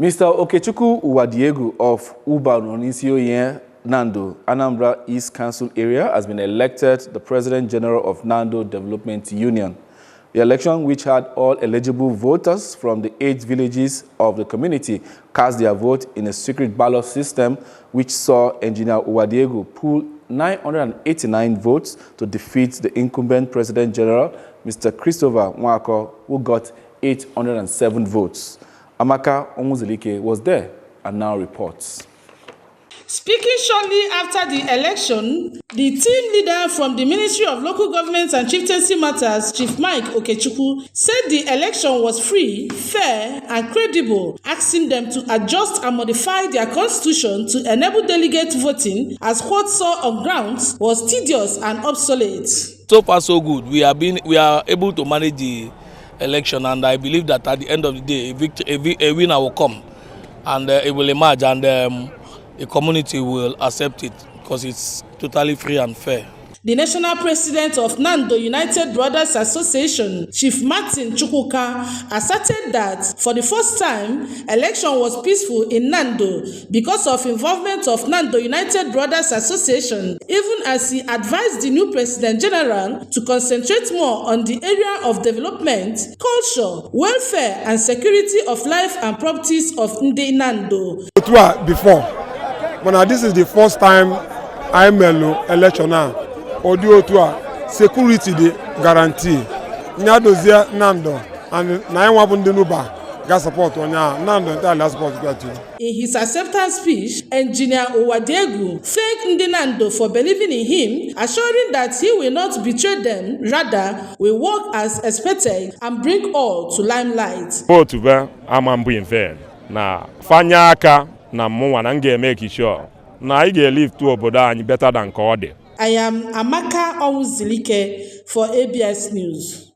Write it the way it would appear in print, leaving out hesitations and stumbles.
Mr. Okechukwu Uwadiegwu of Nando, Anambra East Council area, has been elected the President General of Nando Development Union. The election, which had all eligible voters from the 8 villages of the community cast their vote in a secret ballot system, which saw Engineer Uwadiegwu pull 989 votes to defeat the incumbent President General, Mr. Christopher Nwako, who got 807 votes. Amaka Omuzilike was there and now reports. Speaking shortly after the election, the team leader from the Ministry of Local Government and Chieftaincy Matters, Chief Mike Okechukwu, said the election was free, fair, and credible, asking them to adjust and modify their constitution to enable delegate voting, as what saw on grounds was tedious and obsolete. So far, so good. We are able to manage the election, and I believe that at the end of the day, a winner will come, and it will emerge, and the community will accept it because it's totally free and fair. The national president of Nando United Brothers Association, Chief Martin Chukwuka, asserted that for the first time, election was peaceful in Nando because of involvement of Nando United Brothers Association, even as he advised the new President General to concentrate more on the area of development, culture, welfare, and security of life and properties of Nando. Before, but this is the first time I'm election now. Audio to security guarantee. Nyadozia Nando and Naiwabundenuba gas support on Nando and support. In his acceptance speech, Engineer Uwadiegwu thanked Nando for believing in him, assuring that he will not betray them, rather will work as expected and bring all to limelight. Both of them are fair. Na fanyaka na mwa nange make sure na I get live to obodo any better than Kode. I am Amaka Omuzilike for ABS News.